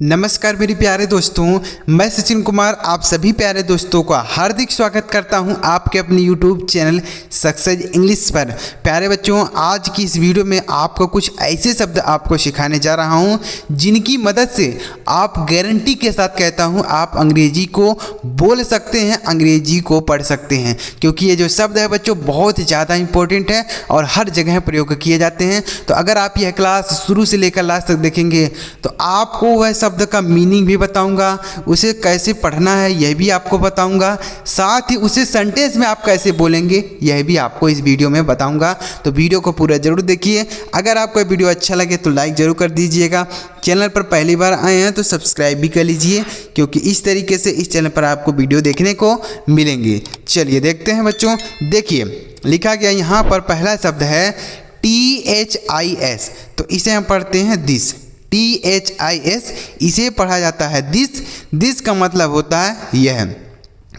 नमस्कार मेरे प्यारे दोस्तों, मैं सचिन कुमार आप सभी प्यारे दोस्तों का हार्दिक स्वागत करता हूं आपके अपने YouTube चैनल सक्सेस इंग्लिश पर। प्यारे बच्चों, आज की इस वीडियो में आपको कुछ ऐसे शब्द आपको सिखाने जा रहा हूं जिनकी मदद से आप गारंटी के साथ कहता हूं आप अंग्रेजी को बोल सकते हैं, अंग्रेजी को पढ़ सकते हैं। क्योंकि ये जो शब्द है बच्चों बहुत ज़्यादा इंपॉर्टेंट है और हर जगह प्रयोग किए जाते हैं। तो अगर आप यह क्लास शुरू से लेकर लास्ट तक देखेंगे तो आपको वह शब्द का मीनिंग भी बताऊंगा, उसे कैसे पढ़ना है यह भी आपको बताऊंगा, साथ ही उसे सेंटेंस में आप कैसे बोलेंगे यह भी आपको इस वीडियो में बताऊंगा। तो वीडियो को पूरा जरूर देखिए। अगर आपको वीडियो अच्छा लगे तो लाइक जरूर कर दीजिएगा। चैनल पर पहली बार आए हैं तो सब्सक्राइब भी कर लीजिए, क्योंकि इस तरीके से इस चैनल पर आपको वीडियो देखने को मिलेंगे। चलिए देखते हैं बच्चों। देखिए लिखा गया यहाँ पर पहला शब्द है THIS, तो इसे हम पढ़ते हैं दिस। THIS इसे पढ़ा जाता है दिस। दिस का मतलब होता है यह।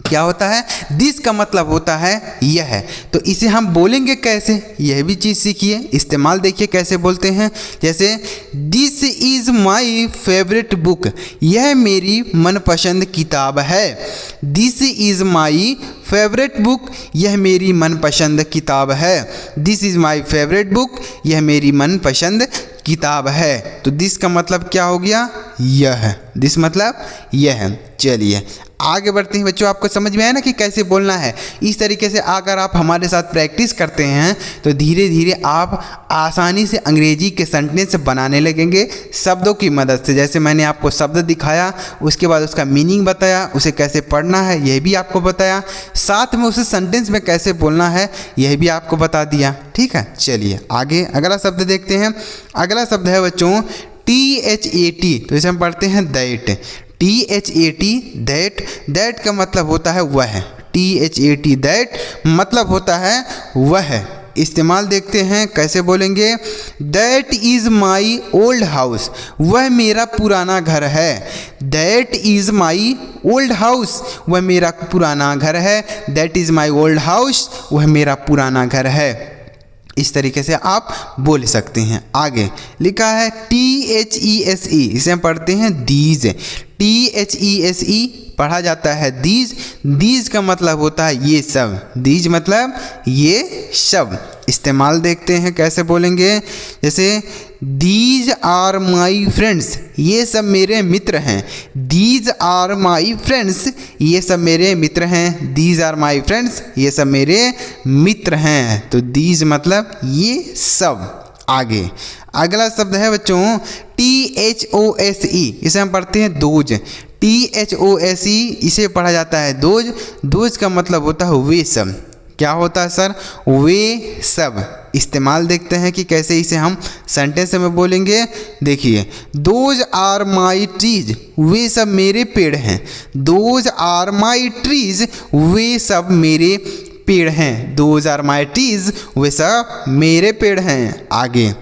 क्या होता है? दिस का मतलब होता है यह। तो इसे हम बोलेंगे कैसे, यह भी चीज़ सीखिए। इस्तेमाल देखिए कैसे बोलते हैं। जैसे this is my favourite book, यह मेरी मनपसंद किताब है। This is my favourite book, यह मेरी मनपसंद किताब है। This is my favourite book, यह मेरी मनपसंद किताब है। तो दिस का मतलब क्या हो गया? यह। दिस मतलब यह। चलिए आगे बढ़ते हैं बच्चों। आपको समझ में आया ना कि कैसे बोलना है। इस तरीके से अगर आप हमारे साथ प्रैक्टिस करते हैं तो धीरे धीरे आप आसानी से अंग्रेजी के सेंटेंस बनाने लगेंगे शब्दों की मदद से। जैसे मैंने आपको शब्द दिखाया, उसके बाद उसका मीनिंग बताया, उसे कैसे पढ़ना है यह भी आपको बताया, साथ में उसे सेंटेंस में कैसे बोलना है यह भी आपको बता दिया। ठीक है, चलिए आगे अगला शब्द देखते हैं। अगला शब्द है बच्चों THAT, तो इसे हम पढ़ते हैं दैट। THAT that. दैट का मतलब होता है वह। THAT दैट मतलब होता है वह। इस्तेमाल देखते हैं कैसे बोलेंगे। That is my old house, वह मेरा पुराना घर है। That is my old house, वह मेरा पुराना घर है। That is my old house, वह मेरा पुराना घर है। इस तरीके से आप बोल सकते हैं। आगे लिखा है THESE, इसे हम पढ़ते हैं दीज। THESE पढ़ा जाता है दीज। दीज का मतलब होता है ये सब। दीज मतलब ये सब। इस्तेमाल देखते हैं कैसे बोलेंगे। जैसे दीज आर माई फ्रेंड्स, ये सब मेरे मित्र हैं। दीज आर माई फ्रेंड्स, ये सब मेरे मित्र हैं। दीज आर माई फ्रेंड्स, ये सब मेरे मित्र हैं। तो दीज मतलब ये सब। आगे अगला शब्द है बच्चों THOSE, इसे हम पढ़ते हैं दोज। THOSE इसे पढ़ा जाता है दोज। दोज का मतलब होता है वे सब। क्या होता है सर? वे सब। इस्तेमाल देखते हैं कि कैसे इसे हम सेंटेंस में बोलेंगे। देखिए दोज आर माई ट्रीज, वे सब मेरे पेड़ हैं। दोज आर माई ट्रीज, वे सब मेरे पेड़ हैं। दोज आर माई ट्रीज, वे सब मेरे पेड़ हैं। आगे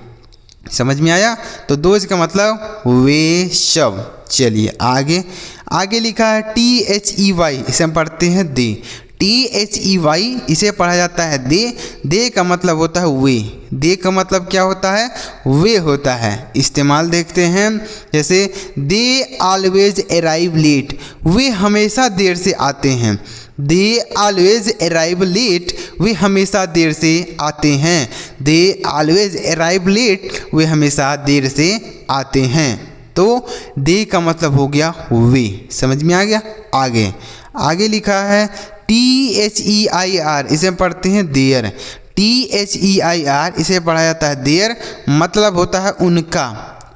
समझ में आया? तो दोज का मतलब वे सब। चलिए आगे आगे लिखा है THEY, इसे हम पढ़ते हैं दे। THEY इसे पढ़ा जाता है दे। दे का मतलब होता है वे। दे का मतलब क्या होता है? वे होता है। इस्तेमाल देखते हैं। जैसे दे ऑलवेज अराइव लेट, वे हमेशा देर से आते हैं। दे ऑलवेज अराइव लेट, वे हमेशा देर से आते हैं। दे ऑलवेज अराइव लेट, वे हमेशा देर से आते हैं। तो दे का मतलब हो गया वे। समझ में आ गया? आगे आगे लिखा है THEIR, इसे पढ़ते हैं देयर। THEIR इसे पढ़ा जाता है देयर। मतलब होता है उनका।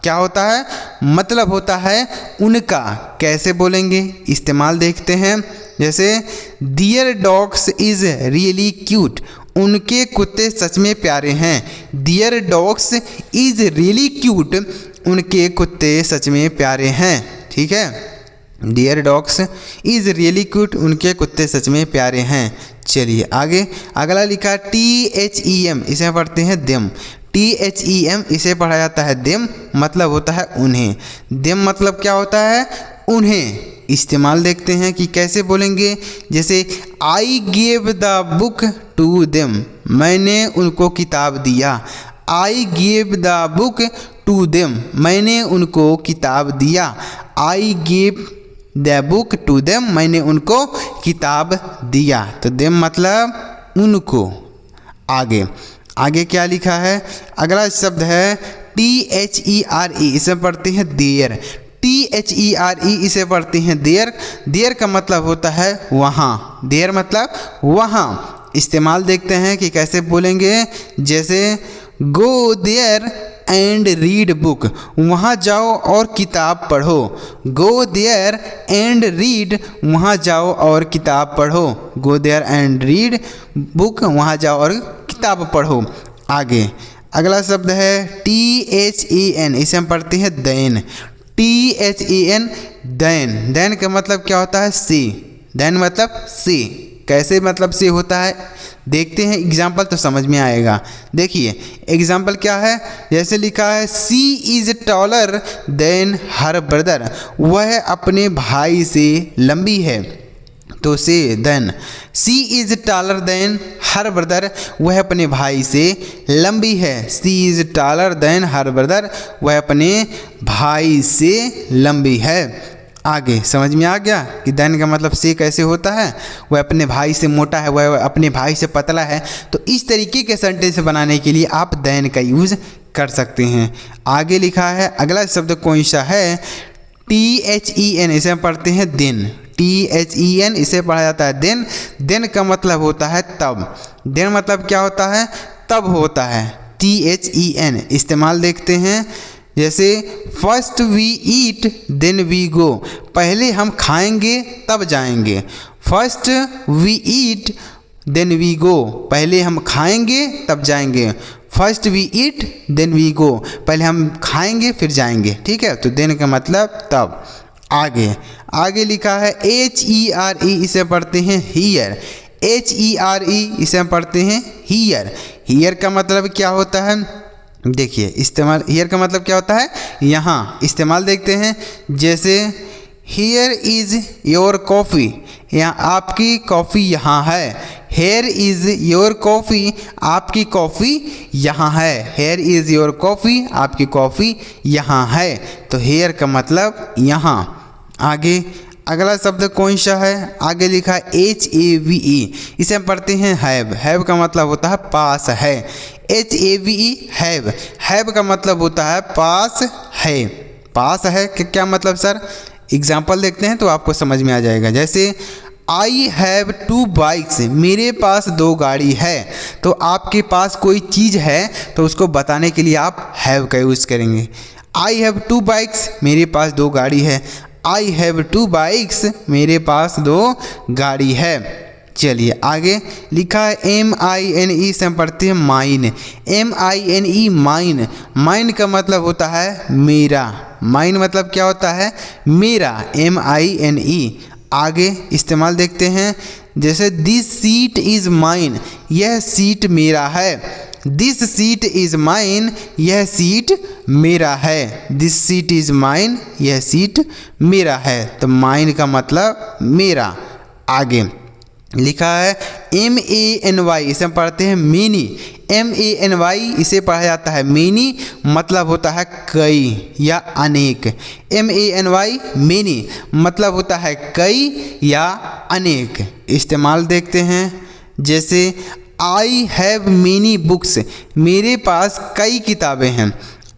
क्या होता है? मतलब होता है उनका। कैसे बोलेंगे? इस्तेमाल देखते हैं। जैसे their dogs is really cute, उनके कुत्ते सच में प्यारे हैं। Their dogs is really cute, उनके कुत्ते सच में प्यारे हैं। ठीक है, dear dogs is really cute, उनके कुत्ते सच में प्यारे हैं। चलिए आगे अगला लिखा THEM, इसे पढ़ते हैं देम। THEM इसे पढ़ा जाता है देम। मतलब होता है उन्हें। देम मतलब क्या होता है? उन्हें। इस्तेमाल देखते हैं कि कैसे बोलेंगे। जैसे I gave the book to them, मैंने उनको किताब दिया। I gave the book to them, मैंने उनको किताब दिया। I give the book to them, मैंने उनको किताब दिया। तो देम मतलब उनको। आगे क्या लिखा है, अगला शब्द है THERE, इसे पढ़ते हैं देयर। THERE इसे पढ़ते हैं देयर। देयर का मतलब होता है वहाँ, देयर मतलब वहाँ। इस्तेमाल देखते हैं कि कैसे बोलेंगे, जैसे go there and read book, वहाँ जाओ और किताब पढ़ो। गो देयर एंड रीड, वहाँ जाओ और किताब पढ़ो। Go there and read book, वहाँ जाओ और किताब पढ़ो। आगे अगला शब्द है THEN, इसे हम पढ़ते हैं देन। THEN then. देन का मतलब क्या होता है, से। देन मतलब से। कैसे मतलब से होता है, देखते हैं एग्जाम्पल तो समझ में आएगा। देखिए एग्जाम्पल क्या है, जैसे लिखा है she is taller than her brother, वह अपने भाई से लंबी है। तो say then, she is taller than her brother, वह अपने भाई से लंबी है। She is taller than her brother, वह अपने भाई से लंबी है। आगे समझ में आ गया कि देन का मतलब से कैसे होता है, वह अपने भाई से मोटा है, वह अपने भाई से पतला है। तो इस तरीके के सेंटेंस बनाने के लिए आप देन का यूज़ कर सकते हैं। आगे लिखा है अगला शब्द कौन सा है, THEN, इसे हम पढ़ते हैं दिन। THEN इसे पढ़ा जाता है दिन। दिन का मतलब होता है तब। दिन मतलब क्या होता है, तब होता है। THEN इस्तेमाल देखते हैं, जैसे first we eat then we go, पहले हम खाएंगे तब जाएंगे। First we eat then we go, पहले हम खाएंगे तब जाएंगे। First we eat then we go, पहले हम खाएंगे फिर जाएंगे। ठीक है, तो देन का मतलब तब। आगे लिखा है HERE, इसे पढ़ते हैं हियर। HERE इसे हम पढ़ते हैं हियर। हियर का मतलब क्या होता है, देखिए इस्तेमाल, हियर का मतलब क्या होता है, यहाँ। इस्तेमाल देखते हैं, जैसे हियर इज़ योर कॉफ़ी, यहाँ आपकी कॉफ़ी यहाँ है। हेयर इज़ योर कॉफ़ी, आपकी कॉफ़ी यहाँ है। हेयर इज़ योर कॉफ़ी, आपकी कॉफ़ी यहाँ है। तो हेयर का मतलब यहाँ। आगे अगला शब्द कौन सा है, आगे लिखा है HAVE, इसे हम पढ़ते हैं हैव। हैव का मतलब होता है पास है। HAVE have. हैव का मतलब होता है पास है। पास है कि क्या मतलब सर, एग्जाम्पल देखते हैं तो आपको समझ में आ जाएगा। जैसे आई हैव 2 बाइक्स, मेरे पास 2 गाड़ी है। तो आपके पास कोई चीज़ है तो उसको बताने के लिए आप हैव का यूज़ करेंगे। आई हैव 2 बाइक्स, मेरे पास 2 गाड़ी है। आई हैव 2 बाइक्स, मेरे पास 2 गाड़ी है। चलिए आगे लिखा है MINE, से हम पढ़ते हैं माइन। MINE mine. माइन का मतलब होता है मेरा। माइन मतलब क्या होता है, मेरा। MINE। आगे इस्तेमाल देखते हैं, जैसे दिस सीट इज़ माइन, यह सीट मेरा है। दिस सीट इज़ माइन, यह सीट मेरा है। दिस सीट इज़ माइन, यह सीट मेरा है। तो माइन का मतलब मेरा। आगे लिखा है MANY, इसे हम पढ़ते हैं मेनी। MANY इसे पढ़ा जाता है मेनी, मतलब होता है कई या अनेक। MANY मेनी मतलब होता है कई या अनेक। इस्तेमाल देखते हैं, जैसे आई हैव मेनी बुक्स, मेरे पास कई किताबें हैं।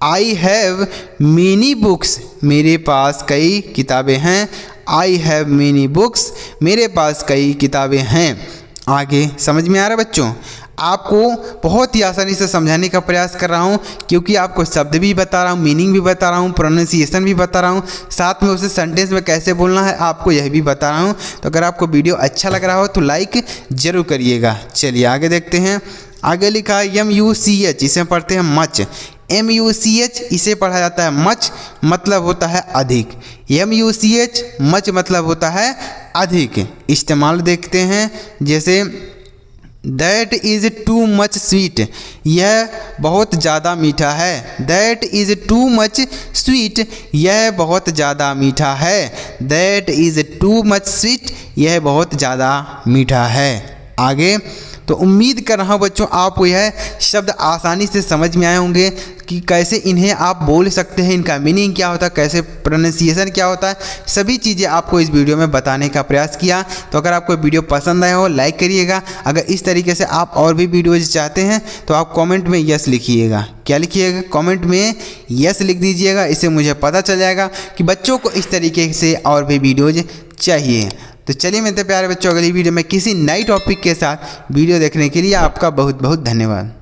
आई हैव मेनी बुक्स, मेरे पास कई किताबें हैं। आई हैव मेनी बुक्स, मेरे पास कई किताबें हैं। आगे समझ में आ रहा है बच्चों, आपको बहुत ही आसानी से समझाने का प्रयास कर रहा हूँ, क्योंकि आपको शब्द भी बता रहा हूँ, मीनिंग भी बता रहा हूँ, प्रोनाउंसिएशन भी बता रहा हूँ, साथ में उसे सेंटेंस में कैसे बोलना है आपको यह भी बता रहा हूँ। तो अगर आपको वीडियो अच्छा लग रहा हो तो लाइक ज़रूर करिएगा। चलिए आगे देखते हैं। आगे लिखा है MUCH, इसे पढ़ते हैं मच। MUCH इसे पढ़ा जाता है मच, मतलब होता है अधिक। MUCH मच मतलब होता है अधिक। इस्तेमाल देखते हैं, जैसे that is too much sweet, यह बहुत ज़्यादा मीठा है। That is too much sweet, यह बहुत ज़्यादा मीठा है। That is too much sweet, यह बहुत ज़्यादा मीठा है। आगे तो उम्मीद कर रहा हूँ बच्चों आपको यह शब्द आसानी से समझ में आए होंगे कि कैसे इन्हें आप बोल सकते हैं, इनका मीनिंग क्या होता है, कैसे प्रोनाउंसिएशन क्या होता है, सभी चीज़ें आपको इस वीडियो में बताने का प्रयास किया। तो अगर आपको वीडियो पसंद आया हो लाइक करिएगा। अगर इस तरीके से आप और भी वीडियोज़ चाहते हैं तो आप कमेंट में यस लिखिएगा। क्या लिखिएगा? कमेंट में यस लिख दीजिएगा। इससे मुझे पता चल जाएगा कि बच्चों को इस तरीके से और भी वीडियोज़ चाहिए। तो चलिए मेरे प्यारे बच्चों, अगली वीडियो में किसी नई टॉपिक के साथ वीडियो देखने के लिए आपका बहुत बहुत धन्यवाद।